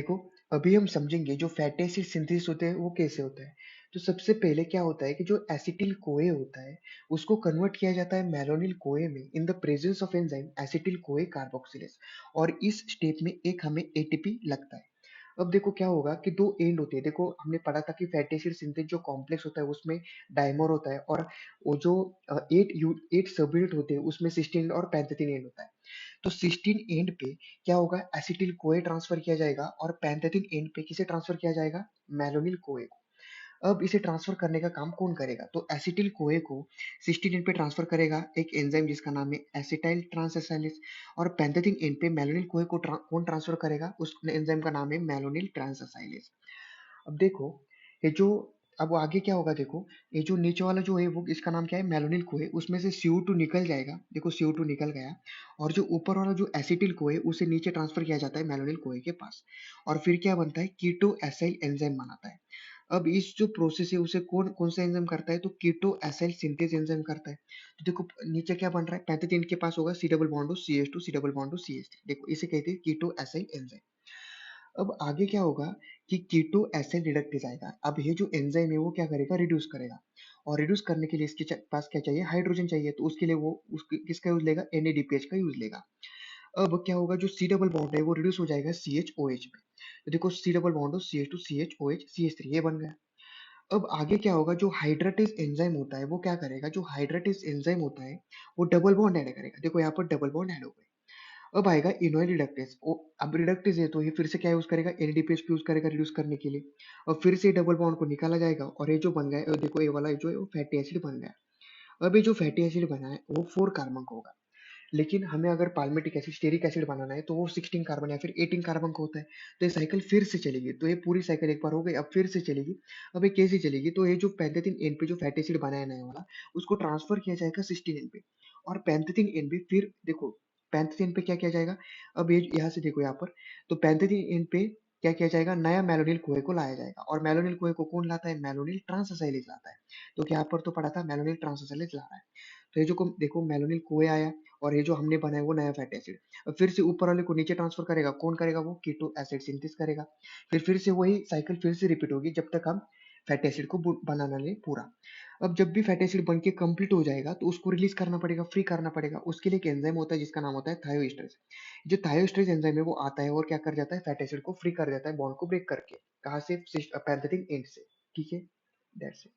देखो, अभी हम समझेंगे जो फैटी एसिड सिंथेसिस होते हैं वो कैसे होता है। तो सबसे पहले क्या होता है कि जो एसिटिल कोए होता है उसको कन्वर्ट किया जाता है मैलोनिल कोए में in the presence of enzyme acetyl कोए कार्बोक्सिलेज, और इस स्टेप में एक हमें एटीपी लगता है। अब देखो क्या होगा कि दो एंड होते हैं। देखो हमने पढ़ा था कि फैटी एसिड सिंथेस जो कॉम्प्लेक्स होता है उसमें डाइमर होता है, और वो जो 8 सब यूनिट होते हैं उसमें सिस्टीन और पैंथेथिन एंड होता है। तो सिस्टीन एंड पे क्या होगा, एसिटिल कोए ट्रांसफर किया जाएगा, और पैंथेथिन एंड पे किसे ट्रांसफर किया जाएगा, मैलोनिल कोए को। अब इसे ट्रांसफर करने का काम कौन करेगा, तो एसिटिल कोए को सिस्टीन एंड पे ट्रांसफर करेगा एक एंजाइम जिसका नाम है एसिटाइल ट्रांसएसाइलेज, और पैंथेथिन एंड पे मैलोनिल कोए को कौन ट्रांसफर करेगा, उस एंजाइम का नाम है मैलोनिल ट्रांसएसाइलेज। अब देखो ये जो अब आगे क्या होगा, देखो ये जो नीचे वाला जो है वो इसका नाम क्या है, मेलोनिल को है, उसमें से CO2 निकल जाएगा। देखो CO2 निकल गया, और जो ऊपर वाला जो एसिटिल को है उसे नीचे ट्रांसफर किया जाता है मेलोनिल कोए के पास, और फिर क्या बनता है, कीटो एसाइल एंजाइम बनाता है। अब इस जो प्रोसेस है उसे कौन कौन सा एंजाइम करता है, तो कीटो एसाइल सिंथेज एंजाइम करता है। तो देखो नीचे क्या बन रहा है, पैंथेथिन के पास होगा C double bond CH2 C double bond CH3, देखो इसे कहते हैं कीटो एसाइल एंजाइम। अब आगे क्या होगा कि कीटो एसिड रिडक्टेज आएगा। अब ये जो एंजाइम है वो क्या करेगा, रिड्यूस करेगा, और रिड्यूस करने के लिए इसके पास क्या चाहिए, हाइड्रोजन चाहिए। तो उसके लिए वो किसका यूज लेगा, NADPH का यूज लेगा। अब क्या होगा, जो C डबल बॉन्ड है वो रिड्यूस हो जाएगा CHOH में। तो देखो C डबल बॉन्ड हो CH2 CHOH CH3, ये बन गया। अब आगे क्या होगा, जो हाइड्रेटेज एंजाइम होता है वो क्या करेगा, जो हाइड्रेटेज एंजाइम होता है वो डबल बॉन्ड ऐड करेगा। देखो यहाँ पर डबल बॉन्ड ऐड हो गए। अब आएगा इनोइल रिडक्टेज। अब रिडक्टेज है तो ये फिर से क्या यूज करेगा, NADPH यूज करेगा रिड्यूस करने के लिए, और फिर से डबल बॉन्ड को निकाला जाएगा, और ये जो बन गया है, देखो ये वाला जो है वो फैटी एसिड बन गया। अब ये जो फैटी एसिड बना है वो 4 कार्बन का होगा, लेकिन हमें अगर पाल्मिटिक एसिड स्टेरिक एसिड बनाना है तो वो 16 कार्बन या फिर 18 कार्बन का होता है। तो ये साइकिल फिर से चलेगी। तो ये पूरी साइकिल एक बार हो गई, अब फिर से चलेगी। अब ये कैसे चलेगी, तो ये जो पैंथेथिन एंड पे जो फैटी एसिड बनाया नया वाला उसको ट्रांसफर किया जाएगा सिस्टीन एंड पे, और पैंथेथिन एंड पे फिर देखो पैंथेथिन एंड पे क्या किया जाएगा। अब ये यहाँ से देखो यहाँ पर, तो पैंथेथिन एंड पे क्या किया जाएगा, नया मेलोनिल कोए को लाया जाएगा, और मेलोनिल कोए को कौन लाता है, मेलोनिल ट्रांसएसाइलेज लाता है। तो क्या यहाँ पर तो पढ़ा था मेलोनिल ट्रांसएसाइलेज ला रहा है। तो ये जो देखो मेलोनिल कोए आया, और ये जो हमने बनाया वो नया फैटी एसिड। अब फिर से ऊपर वाले को नीचे ट्रांसफर करेगा, कौन करेगा, वो कीटो एसिड सिंथेसिस करेगा। फिर से वही साइकिल फिर से रिपीट होगी जब तक हम फैटी एसिड को बनाना ले पूरा। अब जब भी फैटी एसिड बन के कंप्लीट हो जाएगा तो उसको रिलीज करना पड़ेगा, फ्री करना पड़ेगा। उसके लिए एक एंजाइम होता है जिसका नाम होता है थायोस्टेरेज। जो थायोस्टेरेज एंजाइम है वो आता है और क्या कर जाता है, फैटी एसिड को फ्री कर देता है बॉन्ड को ब्रेक करके। कहाँ से, पैंथेथिन एंड से। ठीक है, दैट्स इट।